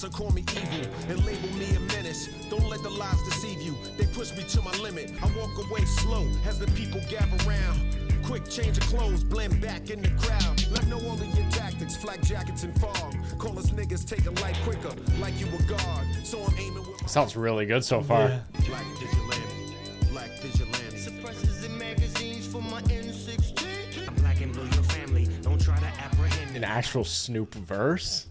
so call me evil and label me a menace. Don't let the lies deceive you. They push me to my limit. I walk away slow as the people gather around. Quick change of clothes, blend back in the crowd. Let know all of your tactics, flak jackets and fog. Call us niggas, take a life quicker, like you a guard. So I'm aiming with. Sounds really good so far. Yeah. Black vigilante, black vigilante. Suppresses in magazines for my N16. I'm black and blue, your family. Don't try to apprehend me. An actual Snoop verse?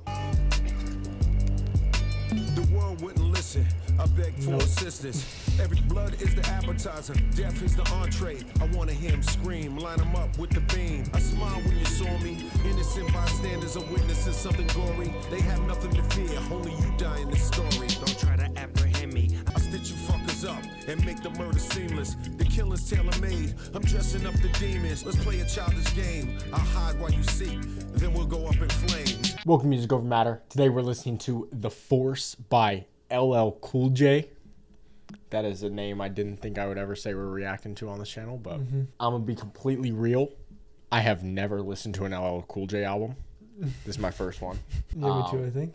The world wouldn't listen. I beg for assistance. Every blood is the appetizer, death is the entree. I wanna hear him scream, line him up with the beam. I smile when you saw me. Innocent bystanders are witnessing something gory. They have nothing to fear, only you die in this story. Don't try to apprehend me. I stitch you fuckers up and make the murder seamless. The killing's tailor-made. I'm dressing up the demons. Let's play a childish game. I'll hide while you seek, then we'll go up in flames. Welcome to Music Over Matter. Today we're listening to The Force by LL Cool J. That is a name I didn't think I would ever say we're reacting to on this channel, but I'm gonna be completely real. I have never listened to an LL Cool J album. This is my first one. Yeah, me too, I think.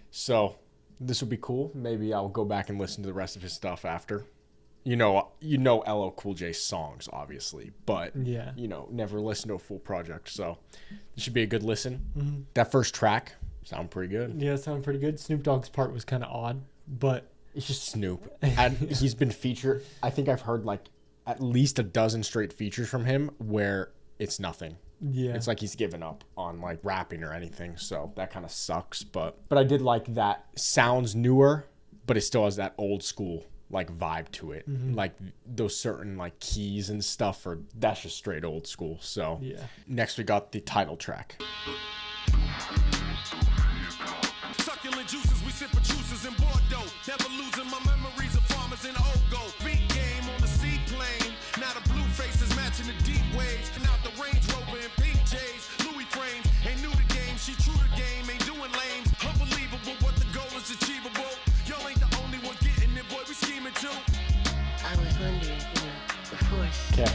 So this would be cool. Maybe I'll go back and listen to the rest of his stuff after. You know LL Cool J songs, obviously, but Yeah. never listen to a full project. So this should be a good listen. That first track sounded pretty good. Yeah, it sounded pretty good. Snoop Dogg's part was kind of odd, but It's just Snoop. And he's been featured. I think I've heard like at least a dozen straight features from him where it's nothing. yeah. It's like he's given up on like rapping or anything. So that kind of sucks. But I did like that. Sounds newer, but it still has that old school like vibe to it. Like those certain like keys and stuff that's just straight old school. So Yeah. next we got the title track. Succulent juices, we sip juices in Bordeaux. Never losing my memories of farmers in Ogo. Beat game on the seaplane. Now the blue faces matching the deep waves. And out the Range Rover in PJs. Louis frames, ain't new to game. She true to game, ain't doing lames. Unbelievable, but the goal is achievable. Y'all ain't the only one getting it, boy. We scheming too. I was wondering, the force. Okay.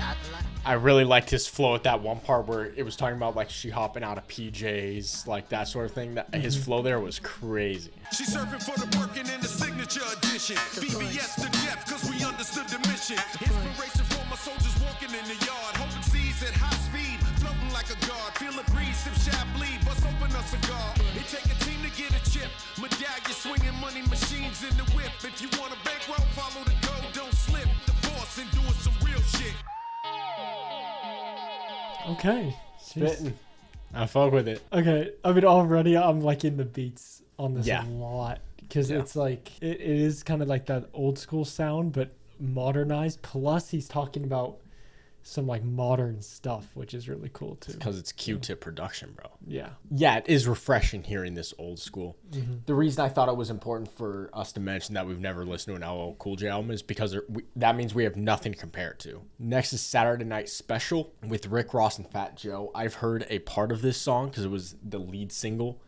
I really liked his flow at that one part where it was talking about like she hopping out of PJs, like that sort of thing. That his flow there was crazy. She surfing for the Birkin in the signature edition. VBS to death, cause we understood the mission. Inspiration for my soldiers walking in the yard. Hoping seas at high speed, floating like a guard. Feel a breeze, sip Chablis, bust open a cigar. It take a team to get a chip. Medallion swinging money machines in the whip. If you want a bankroll, follow the code, don't slip. The force and doing some real shit. Okay. Jeez. Spitting. I fuck with it. Okay. I mean, already I'm like in the beats on this Yeah. a lot because Yeah. it's like it is kind of like that old school sound, but modernized. Plus, he's talking about some like modern stuff, which is really cool too. Because it's Q-tip production, bro. Yeah. Yeah, it is refreshing hearing this old school. The reason I thought it was important for us to mention that we've never listened to an LL Cool J album is because that means we have nothing to compare it to. Next is Saturday Night Special with Rick Ross and Fat Joe. I've heard a part of this song because it was the lead single.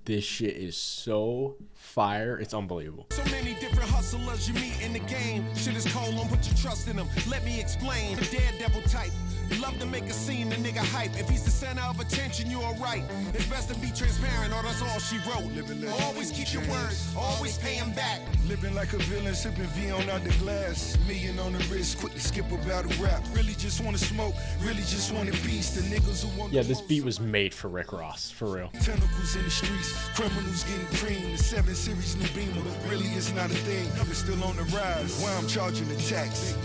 This shit is so fire. It's unbelievable. So many different hustlers you meet in the game. Shit is cold, don't put your trust in them. Let me explain. The daredevil type. Love to make a scene, the nigga hype. If he's the center of attention, you alright. It's best to be transparent, or that's all she wrote. Always keep your word, always pay him back. Living like a villain, sipping V on out the glass. Million on the wrist, quick to skip a battle rap. Really just wanna smoke, really just wanna peace. The niggas who want Yeah, this beat was made for Rick Ross, for real. tentacles in the streets, criminals getting cream. The 7 Series new Beamer, really it's not a thing. It's still on the rise. Why I'm charging the tax.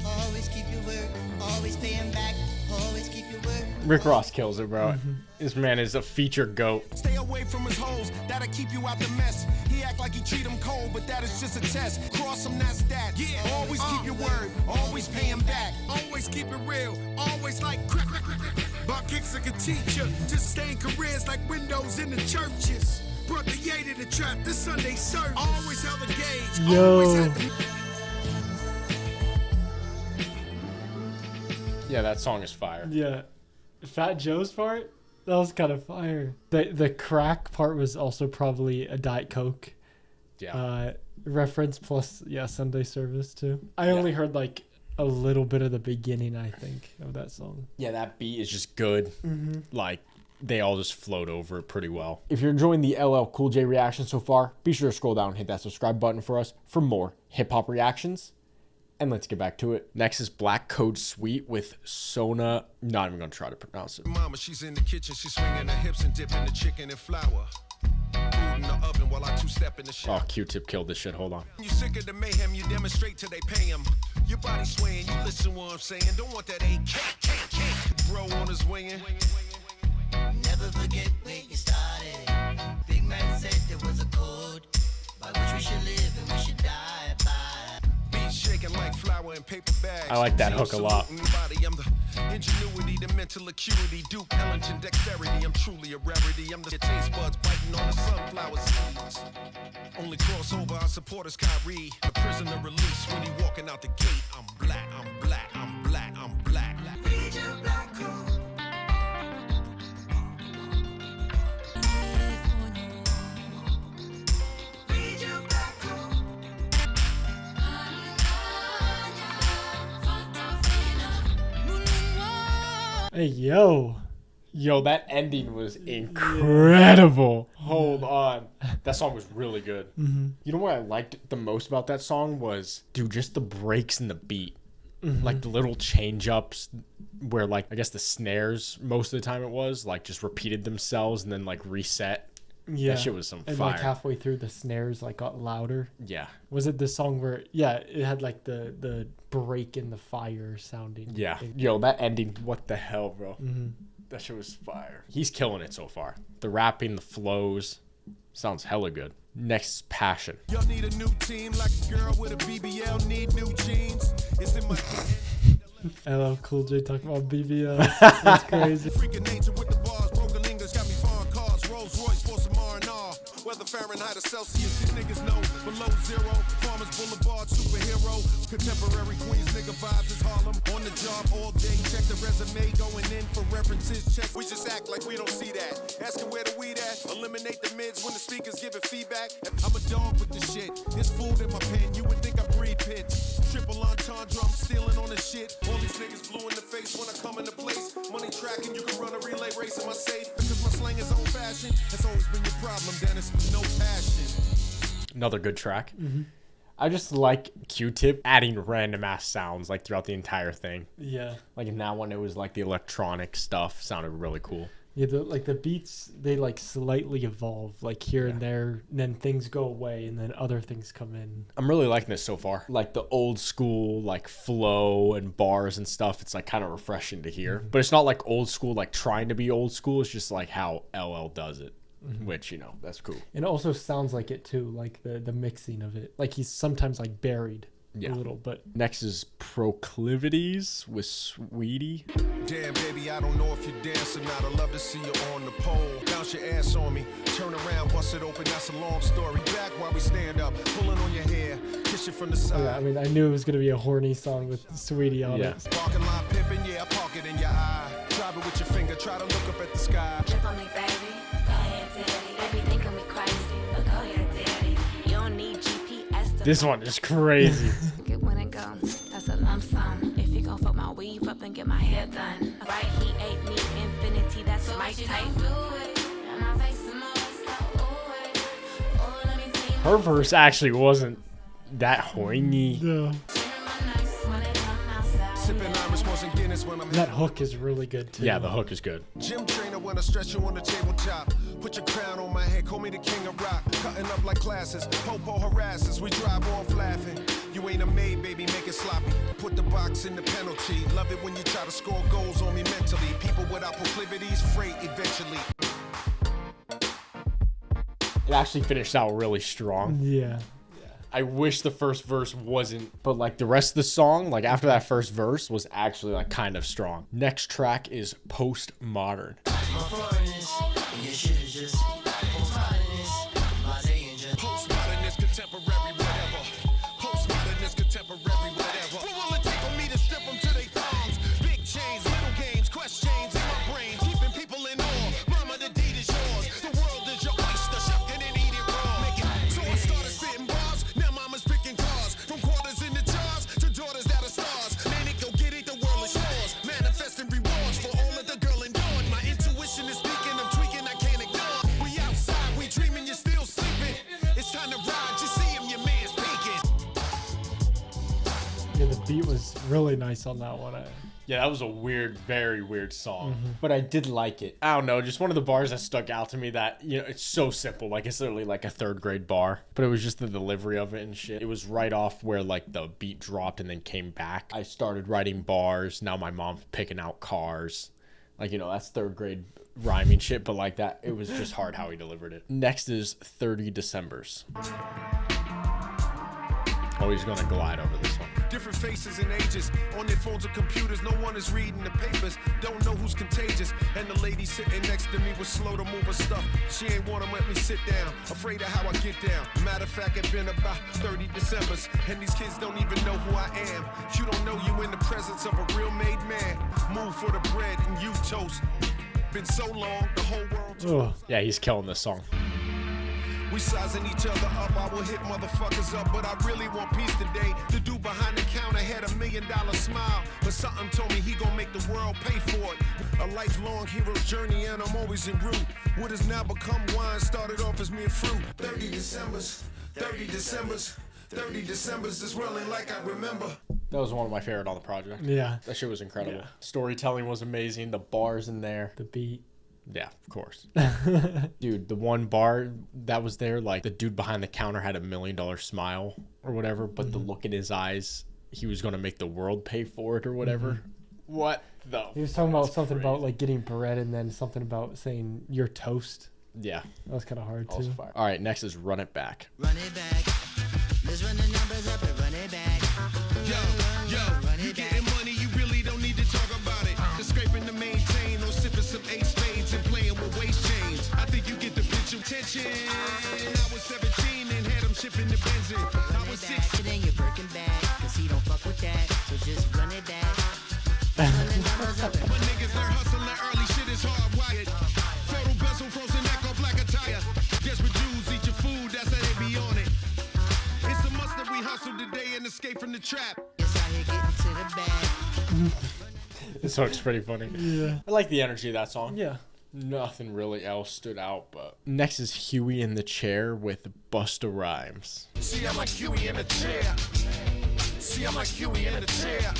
Always keep your word, always pay him back, always keep your word. Rick Ross kills it, bro. This man is a feature goat. Stay away from his hoes, that'll keep you out the mess. He act like he treat him cold, but that is just a test. Cross him, that's that. Yeah, always keep your word, always pay him back. Always keep it real, always like crack, crack, crack, crack. Buck kicks like a teacher, just staying careers like windows in the churches. Brought the yay to the trap, this Sunday service. Always held a gauge, always Yo. had the... Yeah, that song is fire. Yeah. Fat Joe's part, that was kind of fire. The crack part was also probably a Diet Coke Yeah. reference plus Sunday service too. I only heard like a little bit of the beginning, I think, of that song. Yeah, that beat is just good. Like, they all just float over it pretty well. If you're enjoying the LL Cool J reaction so far, be sure to scroll down and hit that subscribe button for us for more hip-hop reactions. And let's get back to it. Next is Black Code Suite with Sona. Not even gonna try to pronounce it. Mama, she's in the kitchen, she's swinging her hips and dipping the chicken in flour. Food in the oven while I two-step in the shower. Oh, Q-Tip killed this shit. Hold on. You sick of the mayhem, you demonstrate till they pay him. Your body swaying, you listen what I'm saying. Don't want that AK, bro on his winging. Never forget where you started. Big man said there was a code by which we should live and we should die by. Beats shaking like flour in paper bags. I like that hook a lot. I'm the ingenuity, the mental acuity, Duke Ellington dexterity. I'm truly a rarity. I'm the taste buds biting on the sunflower seeds. Only crossover I support is Kyrie. A prisoner release when he walking out the gate. I'm black, I'm black, I'm black, I'm black. Read your black code. Hey, yo. Yo, that ending was incredible. Hold on. That song was really good. You know what I liked the most about that song was, dude, just the breaks in the beat. Like the little change ups where, like, I guess the snares, most of the time it was, like, just repeated themselves and then, like, reset. Yeah. That shit was some and fire. like halfway through, the snares like got louder. Yeah. Was it the song where, yeah, it had like the break in the fire sounding? Yeah. Yo, that ending, what the hell, bro? That shit was fire. He's killing it so far. The rapping, the flows, sounds hella good. Next is Passion. Y'all need a new team like a girl with a BBL need new jeans. It's in my LL Cool J talking about BBL. That's crazy. freaking nature with the bars. Broken English got me foreign cars. Rolls Royce for some R&R. Whether Fahrenheit or Celsius, these niggas know below zero. Farmers Boulevard, superhero. Contemporary Queens nigga vibes is Harlem. On the job all day. Check the resume going in for references. Check. We just act like we don't see that. Asking where the weed at. Eliminate the mids when the speakers giving feedback. I'm a dog with the shit. There's food in my pen. You would think I breed pits. Triple entendre, I'm stealing on the shit. All these niggas blue in the face when I come into place. Money tracking, you can run a relay race in my safe. Because my slang is old fashioned. That's always been your problem, Dennis. No passion. Another good track. I just like Q-Tip adding random ass sounds like throughout the entire thing. Yeah. Like in that one, it was like the electronic stuff sounded really cool. Yeah, the beats, they like slightly evolve, like here and there, and then things go away, and then other things come in. I'm really liking this so far. Like the old school, like flow and bars and stuff. It's like kind of refreshing to hear, but it's not like old school, like trying to be old school. It's just like how LL does it, which, you know, that's cool. It also sounds like it too, like the mixing of it. Like he's sometimes like buried a little, but. Next is Proclivities with Sweetie. Damn, baby, I don't know if you're dancing or not. I'd love to see you on the pole. Bounce your ass on me. Turn around, bust it open. That's a long story. Back while we stand up. Pulling on your hair. Kiss you from the side. Yeah, I mean, I knew it was going to be a horny song with Sweetie on it. Parking lot pimping, yeah, I park it in your eye. Drive it with your finger. Try to look up at the sky. Look on me, baby. Go ahead, daddy. They be thinking me crazy, but go ahead, daddy. You don't need GPS to This one is crazy. get when it goes. That's a lump sum. If you gon' fuck my weave up and get my hair done. Right, he ate me infinity. That's my type. Her verse actually wasn't that horny. Yeah. Sipping Irish wasn't Guinness when I'm That hook is really good too. Yeah, the hook is good. Gym trainer when I stretch you on the tabletop. Put your crown on my head, call me the king of rock. Cutting up like classes, popo harasses. We drive off laughing. You ain't a maid, baby, make it sloppy. Put the box in the penalty. Love it when you try to score goals on me mentally. People without proclivities, freight eventually. It actually finished out really strong. Yeah. I wish the first verse wasn't, but like the rest of the song, like after that first verse was actually like kind of strong. Next track is Postmodern. Postmodern is contemporary, whatever. Postmodern is contemporary, whatever. What will it take for me to strip them to their thumbs? Big chains, little games, quest chains in my brain, keeping people in awe. Mama, the deed is yours. The world is your oyster, shuck it and eat it raw. Make it. So I started spitting bars. Now mama's picking cars. From quarters in the jars to daughters that are stars. Man, it go get it, the world is yours. Manifesting rewards for all of the girl endured. My intuition is beat was really nice on that one. Yeah, that was a very weird song, but I did like it. I don't know, just one of the bars that stuck out to me that, you know, it's so simple. Like, it's literally like a 3rd grade bar, but it was just the delivery of it and shit. It was right off where, like, the beat dropped and then came back. I started writing bars. Now my mom's picking out cars. Like, you know, that's 3rd grade rhyming shit, but like that, it was just hard how he delivered it. Next is 30 Decembers. Oh, he's gonna glide over this one. Different faces and ages on their phones or computers. No one is reading the papers. Don't know who's contagious. And the lady sitting next to me was slow to move her stuff. She ain't wanna let me sit down. Afraid of how I get down. Matter of fact, it's been about 30 Decembers. And these kids don't even know who I am. You don't know you in the presence of a real made man. Move for the bread and you toast. Been so long, the whole world. Yeah, he's killing this song. We sizing each other up, I will hit motherfuckers up, but I really want peace today. The dude behind the counter had $1 million smile, but something told me he gon' make the world pay for it. A lifelong hero's journey and I'm always en route. What has now become wine started off as mere fruit. 30 Decembers, 30 Decembers, 30 Decembers is running like I remember. That was one of my favorite on the project. Yeah. That shit was incredible. Yeah. Storytelling was amazing. The bars in there. The beat. Yeah, of course. Dude, the one bar that was there, like the dude behind the counter had $1 million smile or whatever, but the look in his eyes, he was going to make the world pay for it or whatever. What the? He was talking about That's something crazy. about like getting bread and then something about saying you're toast. Yeah. That was kind of hard Also too. fire. All right, next is Run It Back. Run it back. Let's run the numbers up and run it back. Yo, you getting money, you really don't need to talk about it. Just scraping to maintain or sipping some ace spades and playing with waist chains. I think you get the picture. Tension. I was 17 and had them shipping the benzine. I was 16. Then you're Birkin back, cause he don't fuck with that. So just run it back. Run the numbers up and My niggas learn hustling early, shit is hardwired. Photo bezel, frozen neck or black attire. Desperate Jews eat your food, that's how they be on it. It's a must that we hustle today and escape from the trap. it's out here getting to the bag. This song's pretty funny. Yeah. I like the energy of that song. Yeah. Nothing really else stood out, but next is Huey in the Chair with Busta Rhymes. See, I'm like Huey in a chair. See, I'm like Huey in a chair.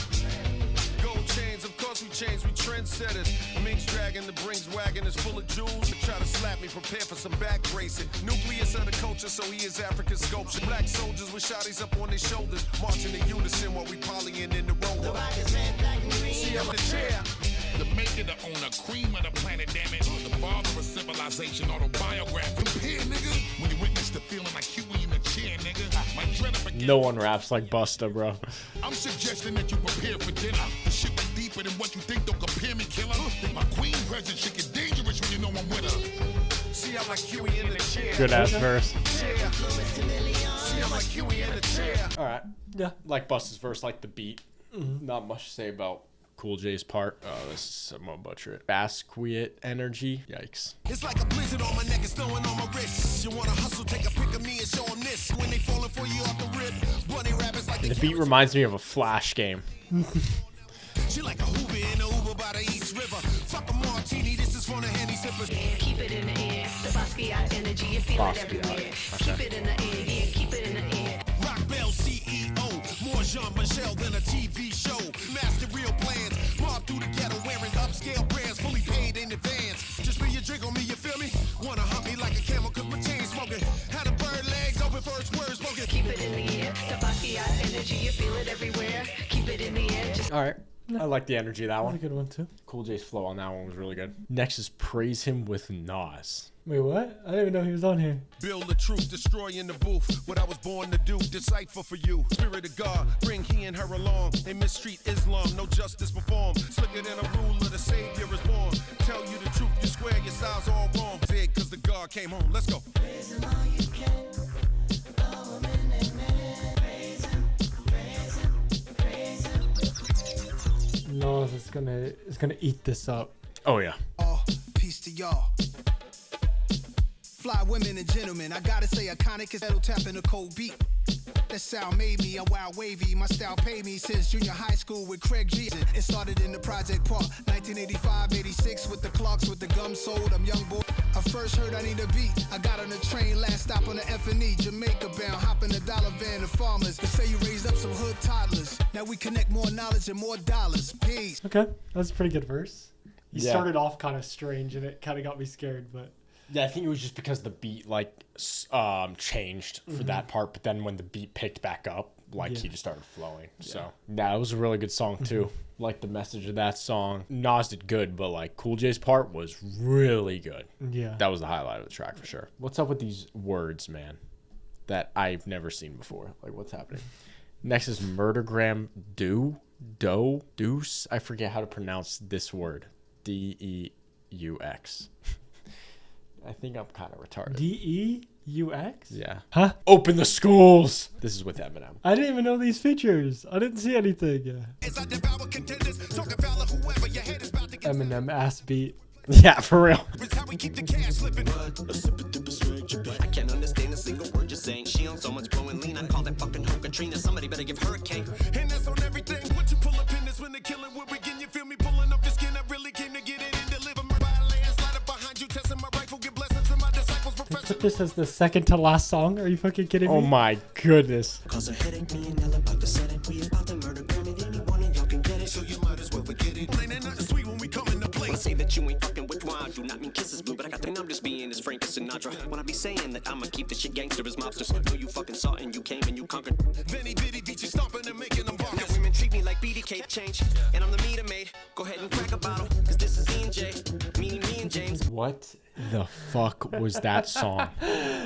Gold chains, of course we change, we trendsetters. Minx dragon, the brings wagon is full of jewels. They try to slap me, prepare for some back bracing. Nucleus of the culture, so he is African sculpture. Black soldiers with shotties up on their shoulders, marching in unison while we polying in the rover. See, I'm in the chair. The maker, the owner, cream of the planet, damn it. The father of civilization, autobiography. Compare, nigga. When you witness the feeling like Huey in the chair, nigga. My dread up again. No one raps like Busta, bro. I'm suggesting that you prepare for dinner. The shit be deeper than what you think. Don't compare me, killer. Think my queen presence shit get dangerous when you know I'm with her. See, I'm like Huey in the chair. Good ass verse. Chair. See, I'm like Huey in the chair. All right. Yeah. Like Busta's verse, like the beat. Not much to say about Cool J's part. Oh, this is, I'm gonna butcher it. Basquiat energy. Yikes. It's like a blizzard on my neck, it's snowing on my wrists. You wanna hustle, take a pic of me and show them this. When they falling for you off the rip, bunny rabbits like The beat reminds me of a Flash game. She like a Hoover in the Uber by the East River. Fuck a martini, this is for the handy sippers. Keep it in the air, the Basquiat energy, you feel it everywhere. Keep it in the air, yeah, keep it in the air. Rock Bell CEO, more Jean-Michel than a TV show. Master real plans, mob through the ghetto wearing upscale brands, fully paid in advance. Just spill your drink on me, you feel me? Wanna hump me like a camel, cause my chain smoking. Had a bird legs open for its words smoking. Keep it in the air, the Basquiat energy, you feel it everywhere. Keep it in the air, just All right. I like the energy of that That's a one. good one too. Cool J's flow on that one was really good. Next is Praise Him with Nas. Wait, what? I didn't even know he was on here. Build the truth, destroy in the booth. What I was born to do, decipher for you. Spirit of God, bring he and her along. They mistreat Islam, no justice performed. Slicker than a ruler, the savior is born. Tell you the truth, you swear your style's all wrong. Big, cause the God came home. Let's go. No, it's gonna eat this up. Oh, yeah. Peace to y'all. Fly women and gentlemen, I gotta say iconic is that'll tap in a cold beat. That sound made me a wild wavy. My style paid me since junior high school with Craig G. It started in the Project Park, 1985, 86 with the Clarks with the gum sold. I'm young boy. I first heard I need a beat. I got on the train, last stop on the F&E, Jamaica bound, hop in the dollar van. The farmers, they say you raised up some hood toddlers. Now we connect more knowledge and more dollars. Peace. Okay, that's a pretty good verse. You started off kind of strange, and it kind of got me scared, but yeah, I think it was just because the beat changed for that part, but then when the beat picked back up, he just started flowing. So it was a really good song too. Like the message of that song, Nas did good, but like Cool J's part was really good. Yeah, that was the highlight of the track for sure. What's up with these words, man, that I've never seen before? Like, what's happening? Next is Murdergram Deux. I forget how to pronounce this word. Deux. I think I'm kind of retarded. Deux? Yeah. Huh? Open the schools. This is with Eminem. I didn't even know these features. I didn't see anything. Eminem ass beat. Yeah, for real. I can't understand a single word you're saying. She on so much blowing lean. I call that fucking hoe Katrina. Somebody better give her a cake. And that's on everything. Once you pull up in this when the killing will begin. You feel me pulling up the skin. I really came to get it and deliver my landslide up behind you. Testing my rifle. Get blessings to my disciples. Put this as the second to last song. Are you fucking kidding me? Oh my goodness. Cause a headache, me and Ella about to set it. We about to murder Grammy. Any one of y'all can get it. So you might as well forget it. Ain't nothing sweet when we come into play. When I say that you ain't fucking with wine, do not mean kisses, boo. But I got the I'm just being as frank as Sinatra. When I be saying that I'ma keep the shit gangster as mobsters. No, you fucking saw and you came and you conquered. Benny Biddy beat you stomping and making them bark. Now women treat me like BDK change. And I'm the meter maid. Go ahead and crack a bottle. Cause this is E&J. Me and James. What the fuck was that song?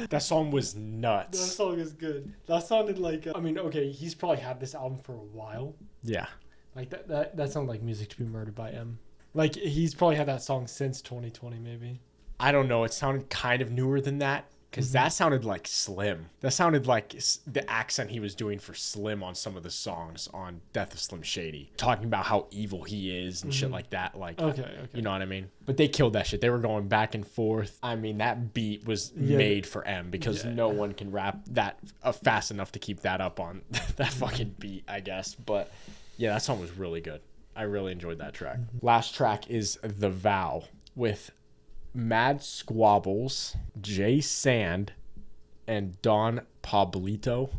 That song was nuts. That song is good. That sounded like, okay, he's probably had this album for a while. Yeah. Like that sounded like Music to Be Murdered by M. Like he's probably had that song since 2020 maybe. I don't know. It sounded kind of newer than that because that sounded like Slim. That sounded like the accent he was doing for Slim on some of the songs on Death of Slim Shady, talking about how evil he is and shit like that. Like, okay, you know what I mean? But they killed that shit. They were going back and forth. I mean, that beat was made for M because no one can rap that fast enough to keep that up on that fucking beat, I guess. But yeah, that song was really good. I really enjoyed that track. Last track is The Vow with Mad Squablz, Jay Sand, and Don Pabilto.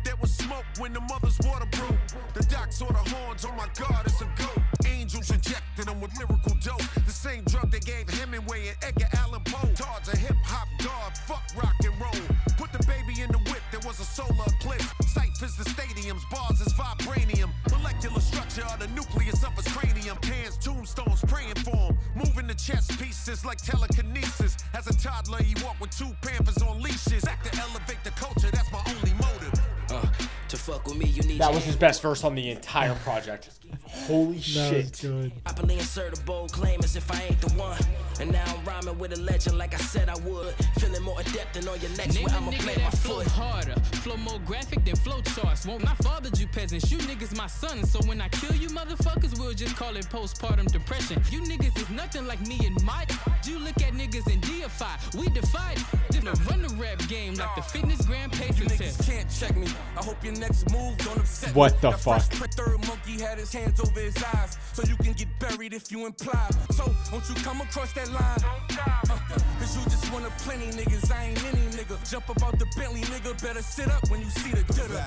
There was smoke when the mother's water brew. The doc saw the horns, oh my God, it's a goat. Angels injected them with miracle dope. The same drug they gave Hemingway and Edgar Allan Poe. Todd's a hip-hop god, fuck rock and roll. Put the baby in the whip, there was a solar eclipse. Ciphers the stadiums, bars is vibranium. Molecular structure of the nucleus of his cranium. Hands, tombstones, praying for him. Moving the chess pieces like telekinesis. As a toddler, he walked with two panthers on leashes. Back to elevate the culture, that's my only motive. To fuck with me, you need that was his best verse on the entire project. Holy shit. Good. Properly insert a bold claim as if I ain't the one. And now I'm rhyming with a legend like I said I would. Feeling more adept than on your next where I'ma play my flow foot. Harder, flow more graphic than flow charts. Won't not fathered you peasants, you niggas my sons. So when I kill you motherfuckers, we'll just call it postpartum depression. You niggas is nothing like me and Mike. You look at niggas and deify. We divide. Different run the rap game like the fitness grand pacer test. Can't check me. I hope your next move don't upset what me. The fuck? Third monkey had his hands over his eyes, so you can get buried if you imply. So won't you come across that line? Cause you just wanna plenty niggas. I ain't any nigga. Jump about the Bentley, nigga. Better sit up when you see the ditter.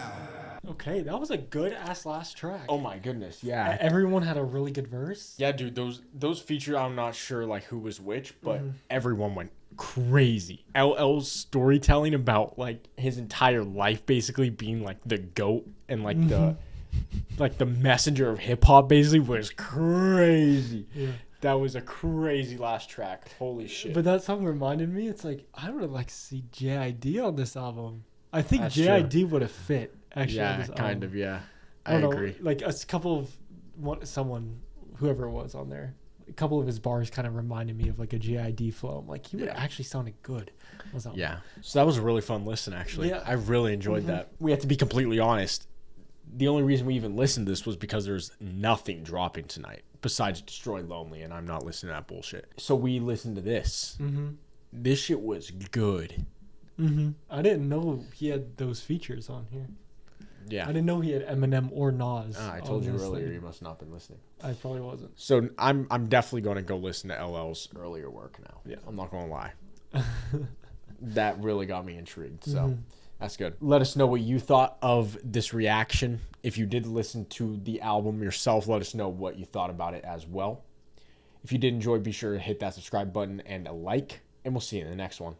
Okay, that was a good ass last track. Oh my goodness, yeah. Everyone had a really good verse. Yeah, dude, those features, I'm not sure like who was which, but everyone went crazy. LL's storytelling about like his entire life basically being like the GOAT and like the messenger of hip hop basically was crazy. Yeah. That was a crazy last track. Holy shit. But that song reminded me, it's like I would have liked to see JID on this album. I think That's JID would have fit actually. Yeah, on this kind album. of, yeah. I agree. Like a couple of whoever it was on there, a couple of his bars kind of reminded me of like a JID flow. I'm like, he would have actually sounded good. Yeah. So that was a really fun listen, actually. Yeah. I really enjoyed that. We have to be completely honest. The only reason we even listened to this was because there's nothing dropping tonight besides Destroy Lonely, and I'm not listening to that bullshit. So we listened to this. This shit was good. I didn't know he had those features on here. Yeah. I didn't know he had Eminem or Nas. I told you earlier you must not have been listening. I probably wasn't. So I'm definitely going to go listen to LL's earlier work now. Yeah. I'm not going to lie. That really got me intrigued. So that's good. Let us know what you thought of this reaction. If you did listen to the album yourself, let us know what you thought about it as well. If you did enjoy, be sure to hit that subscribe button and a like, and we'll see you in the next one.